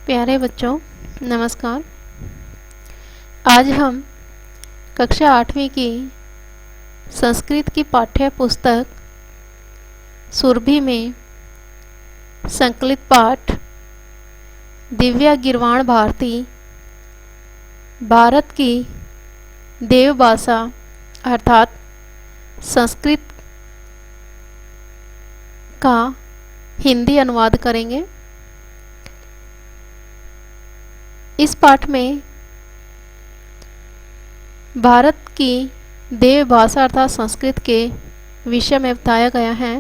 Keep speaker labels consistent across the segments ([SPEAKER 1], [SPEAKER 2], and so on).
[SPEAKER 1] प्यारे बच्चों, नमस्कार। आज हम कक्षा 8वीं की संस्कृत की पाठ्य पुस्तक सुरभि में संकलित पाठ दिव्या गिरवाण भारती भारत की देवभाषा अर्थात संस्कृत का हिंदी अनुवाद करेंगे। इस पाठ में भारत की देवभाषा अर्थात संस्कृत के विषय में बताया गया है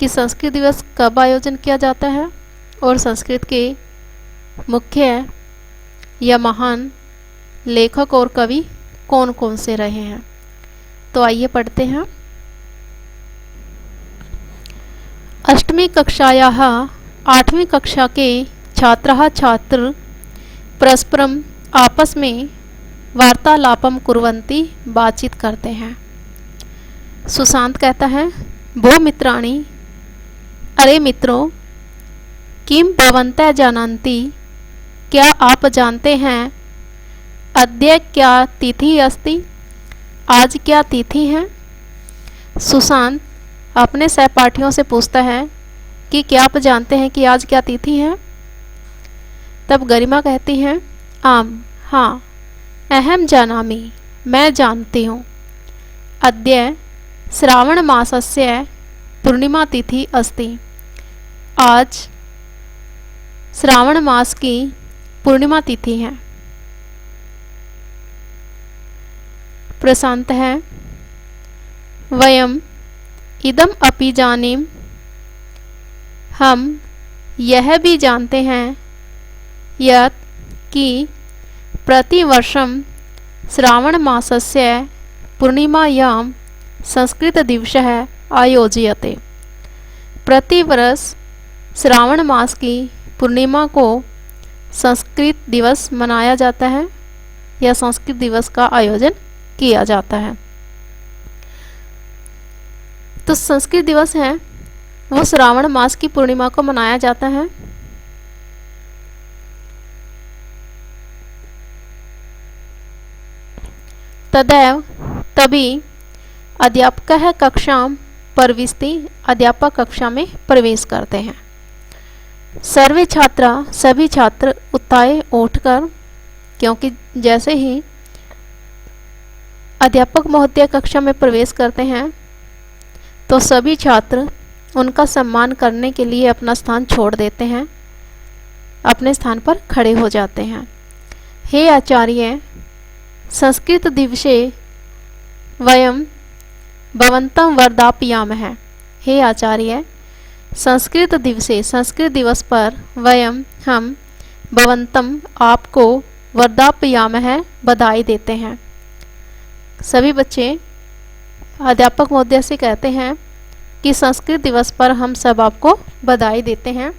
[SPEAKER 1] कि संस्कृत दिवस कब आयोजन किया जाता है और संस्कृत के मुख्य या महान लेखक और कवि कौन कौन से रहे हैं। तो आइए पढ़ते हैं। अष्टमी कक्षायाः 8वीं कक्षा के छात्राः छात्र परस्परम आपस में वार्तालापम कुर्वन्ति बातचीत करते हैं। सुशांत कहता है, भो मित्राणि, अरे मित्रों, किम भवन्तः जानन्ति, क्या आप जानते हैं, अद्य क्या तिथि अस्ति, आज क्या तिथि है। सुशांत अपने सहपाठियों से पूछता है कि क्या आप जानते हैं कि आज क्या तिथि है। तब गरिमा कहती है, आम, हाँ, अहम जानामि, मैं जानती हूँ। अद्य श्रावण मासस्य पूर्णिमा तिथि अस्ति, आज श्रावण मास की पूर्णिमा तिथि है। प्रशांत है, वयम इदम अपि जानीम, हम यह भी जानते हैं यत् कि प्रतिवर्षं श्रावण मासस्य पूर्णिमायां संस्कृत दिवसः आयोज्यते। प्रतिवर्ष श्रावण मास की पूर्णिमा को संस्कृत दिवस मनाया जाता है या संस्कृत दिवस का आयोजन किया जाता है। तो संस्कृत दिवस है वो श्रावण मास की पूर्णिमा को मनाया जाता है। तदैव तभी अध्यापकः कक्षां प्रविशति, अध्यापक कक्षा में प्रवेश करते हैं। सर्वे छात्रा, सभी छात्र उत्थाय उठकर, क्योंकि जैसे ही अध्यापक महोदय कक्षा में प्रवेश करते हैं तो सभी छात्र उनका सम्मान करने के लिए अपना स्थान छोड़ देते हैं, अपने स्थान पर खड़े हो जाते हैं। हे आचार्य, संस्कृत दिवसे वयम भवन्तं वर्धापयामः। हे आचार्य, संस्कृत दिवसे, संस्कृत दिवस पर वयम, हम, भवन्तं, आपको, वर्धापयामः, बधाई देते हैं। सभी बच्चे अध्यापक महोदय से कहते हैं कि संस्कृत दिवस पर हम सब आपको बधाई देते हैं।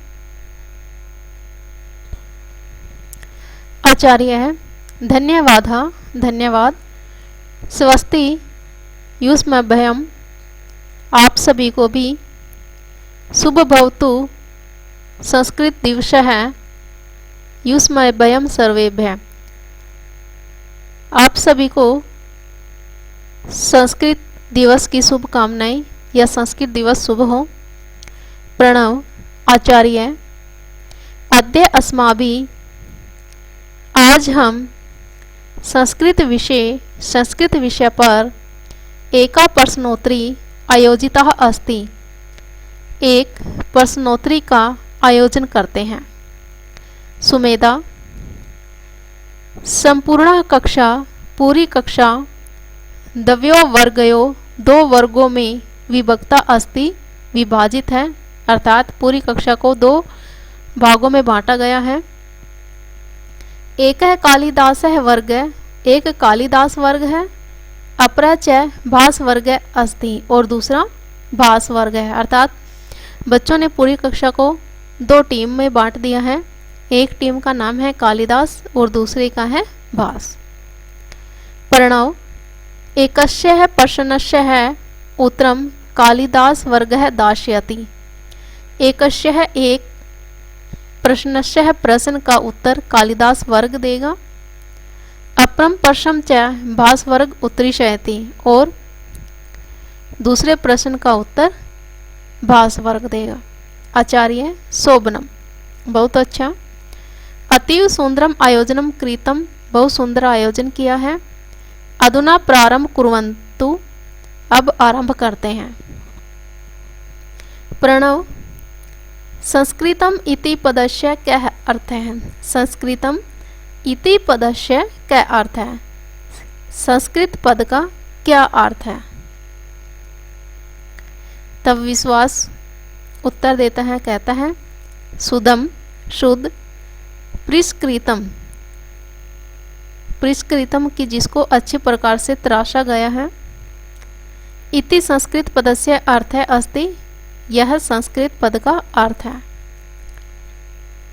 [SPEAKER 1] आचार्य है, धन्यवाद, धन्यवाद। स्वस्ति युष्मभ्यम, आप सभी को भी शुभ भवतु संस्कृत दिवस है युष्मभ्यम सर्वेभ्य, आप सभी को संस्कृत दिवस की शुभकामनाएं या संस्कृत दिवस शुभ हो। प्रणव। आचार्य, अद्य अस्माभिः, आज हम संस्कृत विषय पर एका प्रश्नोत्तरी आयोजिता अस्ति, एक प्रश्नोत्तरी का आयोजन करते हैं। सुमेधा। संपूर्ण कक्षा, पूरी कक्षा द्वयो वर्गयो, 2 वर्गों में विभक्ता अस्ति, विभाजित है, अर्थात पूरी कक्षा को 2 भागों में बांटा गया है। एक है कालिदास है वर्ग, एक कालिदास वर्ग है, अपरा च भास वर्ग अस्ति, और दूसरा भास वर्ग है। अर्थात बच्चों ने पूरी कक्षा को 2 टीम में बांट दिया है। एक टीम का नाम है कालिदास और दूसरे का है भास। प्रणव। एकस्य प्रश्नस्य उत्तरं कालिदास वर्गः दास्यति। एकस्य एक प्रश्नशः प्रश्न का उत्तर कालिदास वर्ग देगा। अपरम प्रश्न च भास वर्ग उत्तरिशयति, और दूसरे प्रश्न का उत्तर भास वर्ग देगा। आचार्य शोभनम, बहुत अच्छा। अतीव सुंदरम आयोजनम कृतम, बहुत सुंदर आयोजन किया है। अधुना प्रारंभ कुर्वन्तु, अब आरंभ करते हैं। प्रणव, संस्कृतम इति पदस्य क्या अर्थ है? संस्कृतम इति पदस्य क्या अर्थ है? संस्कृत पद का क्या अर्थ है? तब विश्वास उत्तर देता है, कहता है शुद्धम, शुद्ध, परिष्कृतम, परिष्कृतम की जिसको अच्छे प्रकार से तराशा गया है। इति संस्कृत पदस्य अर्थ है अस्ति, यह संस्कृत पद का अर्थ है।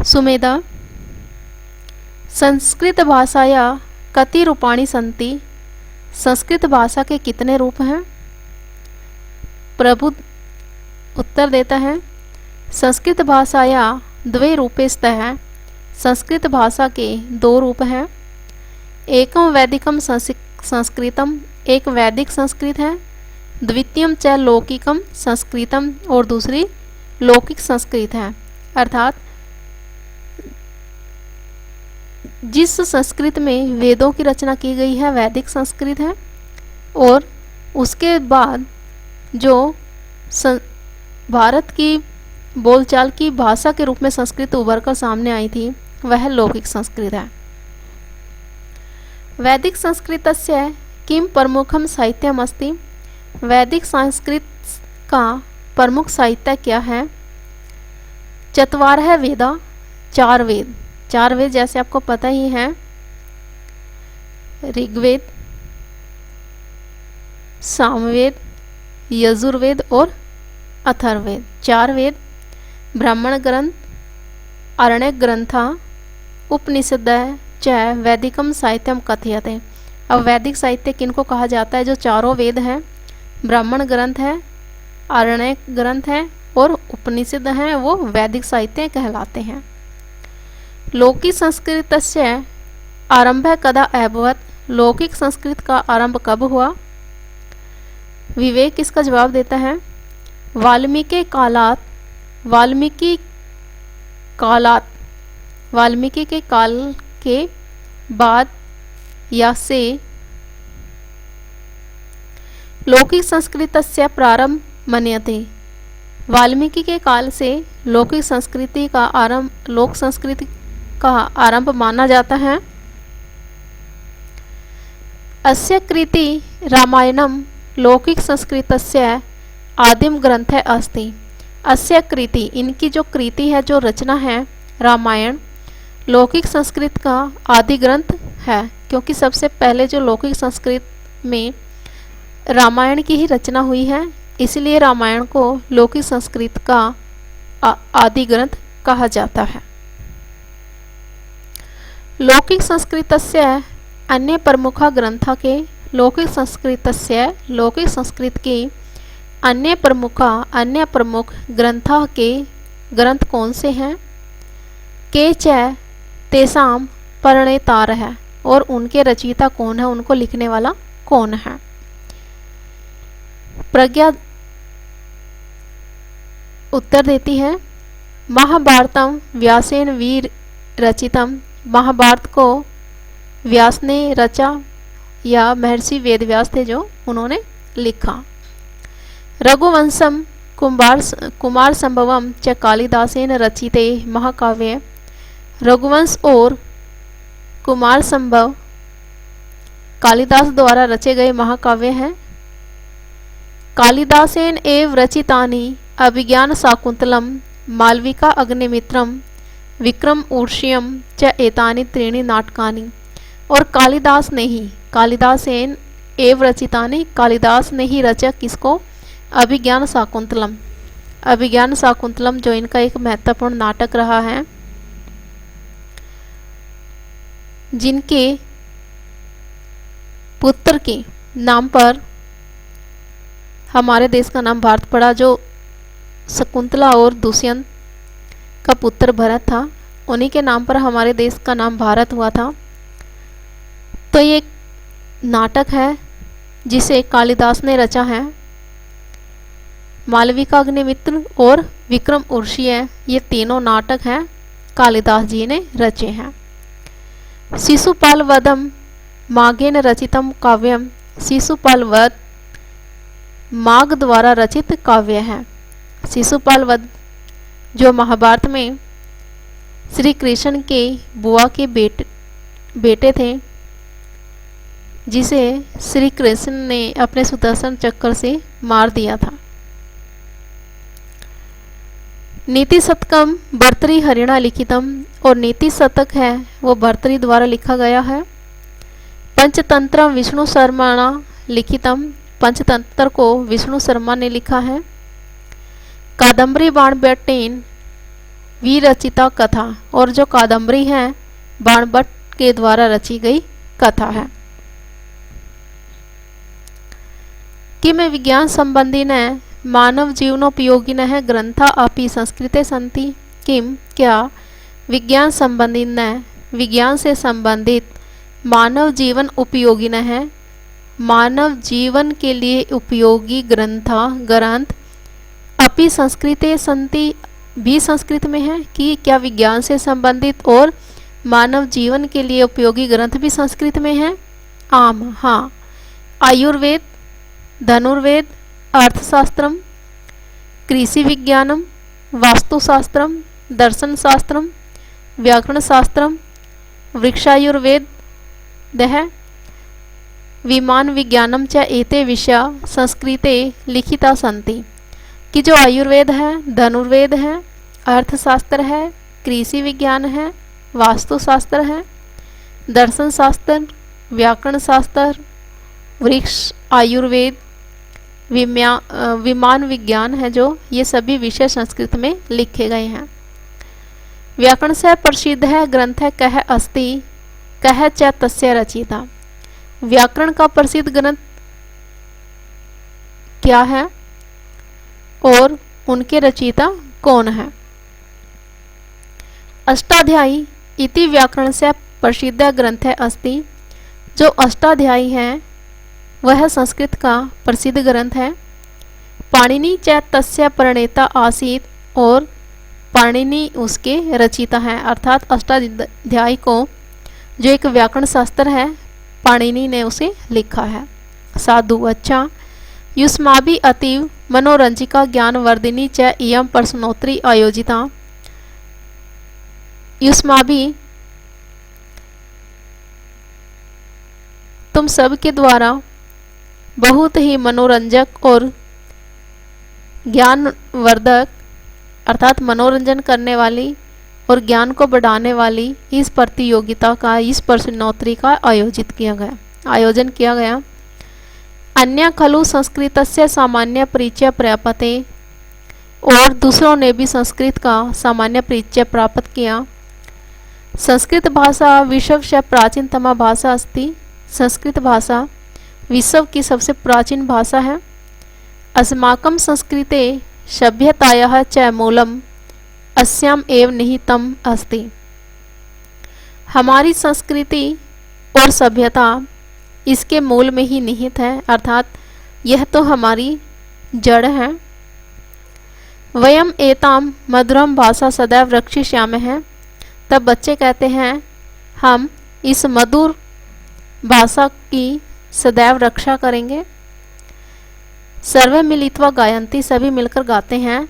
[SPEAKER 1] सुमेधा, संस्कृत भाषाया कति रूपाणि सन्ति, संस्कृत भाषा के कितने रूप हैं? प्रबुद्ध उत्तर देता है संस्कृत भाषाया द्वे रूपे स्तः, संस्कृत भाषा के दो रूप हैं। एकम वैदिकम संस्कृतम, एक वैदिक संस्कृत है। द्वितीयम च लौकिकम संस्कृतम, और दूसरी लौकिक संस्कृत है। अर्थात जिस संस्कृत में वेदों की रचना की गई है वैदिक संस्कृत है, और उसके बाद जो भारत की बोलचाल की भाषा के रूप में संस्कृत उभर कर सामने आई थी वह लौकिक संस्कृत है। वैदिक संस्कृतस्य किम प्रमुखम साहित्यम अस्ति, वैदिक संस्कृत का प्रमुख साहित्य क्या है? चत्वारः वेदा, चार वेद, चार वेद जैसे आपको पता ही है, ऋग्वेद, सामवेद, यजुर्वेद और अथर्ववेद, चार वेद। ब्राह्मण ग्रंथ, आरण्यक ग्रंथा, उपनिषदः च वैदिकम साहित्यम कथ्यते। अब वैदिक साहित्य किनको कहा जाता है? जो चारों वेद हैं, ब्राह्मण ग्रंथ है, आरण्यक ग्रंथ है और उपनिषद हैं, वो वैदिक साहित्य कहलाते हैं। लौकिक संस्कृतस्य आरंभ कदा अभवत्, लौकिक संस्कृत का आरंभ कब हुआ? विवेक इसका जवाब देता है वाल्मीकि कालात, वाल्मीकि कालात, वाल्मीकि के काल के बाद या से लौकिक संस्कृतस्य प्रारंभ मन्यते, वाल्मीकि के काल से लौकिक संस्कृति का आरंभ, लोक संस्कृति का आरंभ माना जाता है। अस्य कृति रामायणम लौकिक संस्कृतस्य आदिम ग्रंथ अस्ति, अस्य कृति, इनकी जो कृति है, जो रचना है रामायण, लौकिक संस्कृत का आदि ग्रंथ है, क्योंकि सबसे पहले जो लौकिक संस्कृत में रामायण की ही रचना हुई है, इसलिए रामायण को लौकिक संस्कृत का आदि ग्रंथ कहा जाता है। लौकिक संस्कृतस्य अन्य प्रमुख ग्रंथ के, लौकिक संस्कृतस्य, लौकिक संस्कृत के अन्य प्रमुख ग्रंथ के ग्रंथ कौन से हैं? के च तेसाम प्रणेतार है, और उनके रचयिता कौन है, उनको लिखने वाला कौन है? प्रज्ञा उत्तर देती है महाभारतम व्यासेन वीर रचितम, महाभारत को व्यास ने रचा, या महर्षि वेदव्यास थे जो उन्होंने लिखा। रघुवंशम कुमार संभवम च कालिदासेन रचिते महाकाव्य, रघुवंश और कुमार संभव कालिदास द्वारा रचे गए महाकाव्य हैं। कालिदासेन एव रचितानि अभिज्ञान शाकुंतलम, मालविका अग्निमित्रम, विक्रम ऊर्ष्यम च एतानि त्रीणि नाटकानि, और कालिदास ने ही, कालिदासेन एव रचितानि, कालिदास ने ही रचा किसको? अभिज्ञान शाकुंतलम। अभिज्ञान शाकुंतलम जो इनका एक महत्वपूर्ण नाटक रहा है, जिनके पुत्र के नाम पर हमारे देश का नाम भारत पड़ा, जो शकुंतला और दुष्यंत का पुत्र भरत था, उन्हीं के नाम पर हमारे देश का नाम भारत हुआ था। तो ये एक नाटक है जिसे कालिदास ने रचा है। मालविका अग्निमित्र और विक्रम उर्वशीय, ये तीनों नाटक हैं कालिदास जी ने रचे हैं। शिशुपाल वधम माघेन रचितम काव्यम, शिशुपाल वध माघ द्वारा रचित काव्य है। शिशुपाल वध जो महाभारत में श्री कृष्ण के बुआ के बेटे थे, जिसे श्री कृष्ण ने अपने सुदर्शन चक्र से मार दिया था। नीति शतकम भर्तृ हरिणा लिखितम, और नीति शतक है वो भर्तृ द्वारा लिखा गया है। पंचतंत्र विष्णु शर्माणा लिखितम, पंचतंत्र को विष्णु शर्मा ने लिखा है। कादम्बरी बाणभट्टेन विरचिता कथा, और जो कादम्बरी है बाणभट्ट के द्वारा रची गई कथा है। किम विज्ञान संबंधी न मानव जीवनोपयोगिनः ग्रंथा अपि संस्कृते सन्ति, किम क्या विज्ञान संबंधी न विज्ञान से संबंधित मानव जीवन उपयोगिनः मानव जीवन के लिए उपयोगी ग्रंथ अपि संस्कृते सन्ति भी संस्कृत में है, कि क्या विज्ञान से संबंधित और मानव जीवन के लिए उपयोगी ग्रंथ भी संस्कृत में है। आम हाँ, आयुर्वेद, धनुर्वेद, अर्थशास्त्रम, कृषि विज्ञानम, वास्तुशास्त्रम, दर्शन शास्त्रम, व्याकरण शास्त्रम, वृक्षायुर्वेद दह विमान विज्ञानम च एते विषया संस्कृते लिखिता सन्ति, कि जो आयुर्वेद है, धनुर्वेद है, अर्थशास्त्र है, कृषि विज्ञान है, वास्तुशास्त्र है, दर्शन शास्त्र, व्याकरण शास्त्र, वृक्ष आयुर्वेद, विमान विज्ञान है जो, ये सभी विषय संस्कृत में लिखे गए हैं। व्याकरण से प्रसिद्ध है ग्रंथ है कह अस्ति कह च तस्य रचिता, व्याकरण का प्रसिद्ध ग्रंथ क्या है और उनके रचयिता कौन है। अष्टाध्यायी इति व्याकरण से प्रसिद्ध ग्रंथ है अस्ति, जो अष्टाध्यायी है वह संस्कृत का प्रसिद्ध ग्रंथ है। पाणिनि च तस्य प्रणेता आसीत, और पाणिनि उसके रचिता है, अर्थात अष्टाध्यायी को जो एक व्याकरण शास्त्र है पाणिनि ने उसे लिखा है। साधु अच्छा, युष्माभि अतीव मनोरंजिका ज्ञानवर्धिनी च इयं प्रश्नोत्तरी आयोजिता, युष्माभि तुम सब के द्वारा बहुत ही मनोरंजक और ज्ञानवर्धक अर्थात मनोरंजन करने वाली और ज्ञान को बढ़ाने वाली इस प्रतियोगिता का, इस प्रश्नोत्तरी का आयोजन किया गया। अन्य खलु संस्कृतस्य सामान्य परिचय प्राप्ते, और दूसरों ने भी संस्कृत का सामान्य परिचय प्राप्त किया। संस्कृत भाषा विश्व से प्राचीनतमा भाषा अस्ति, संस्कृत भाषा विश्व की सबसे प्राचीन भाषा है। अस्माकं संस्कृते सभ्यतायाः च मूलम अस्याम एव निहितम अस्ति, हमारी संस्कृति और सभ्यता इसके मूल में ही निहित है, अर्थात यह तो हमारी जड़ है। वयम एताम मधुरम भाषा सदैव रक्षिष्यामः, तब बच्चे कहते हैं हम इस मधुर भाषा की सदैव रक्षा करेंगे। सर्वे मिलित्वा गायन्ति, सभी मिलकर गाते हैं।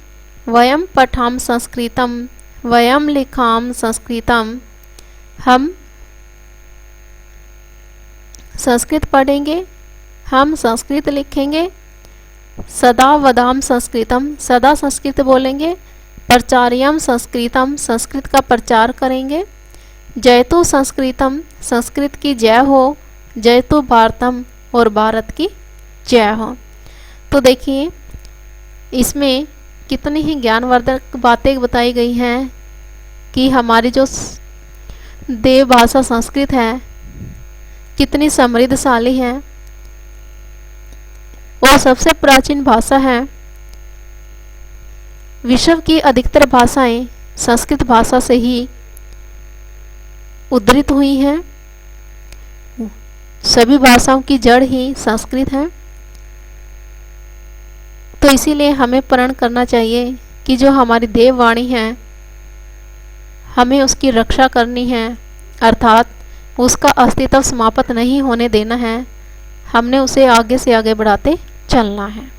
[SPEAKER 1] वयम पठाम संस्कृतम वयम लिखाम संस्कृतम, हम संस्कृत पढ़ेंगे, हम संस्कृत लिखेंगे। सदा वदाम संस्कृतम, सदा संस्कृत बोलेंगे। प्रचार्यम संस्कृतम, संस्कृत का प्रचार करेंगे। जयतु संस्कृतम, संस्कृत की जय हो। जयतु भारतम, और भारत की जय हो। तो देखिए इसमें कितनी ही ज्ञानवर्धक बातें बताई गई हैं कि हमारी जो देव भाषा संस्कृत है कितनी समृद्धशाली है और सबसे प्राचीन भाषा है। विश्व की अधिकतर भाषाएं संस्कृत भाषा से ही उद्धृत हुई हैं। सभी भाषाओं की जड़ ही संस्कृत है। तो इसीलिए हमें प्रण करना चाहिए कि जो हमारी देववाणी है हमें उसकी रक्षा करनी है, अर्थात उसका अस्तित्व समाप्त नहीं होने देना है। हमने उसे आगे से आगे बढ़ाते चलना है।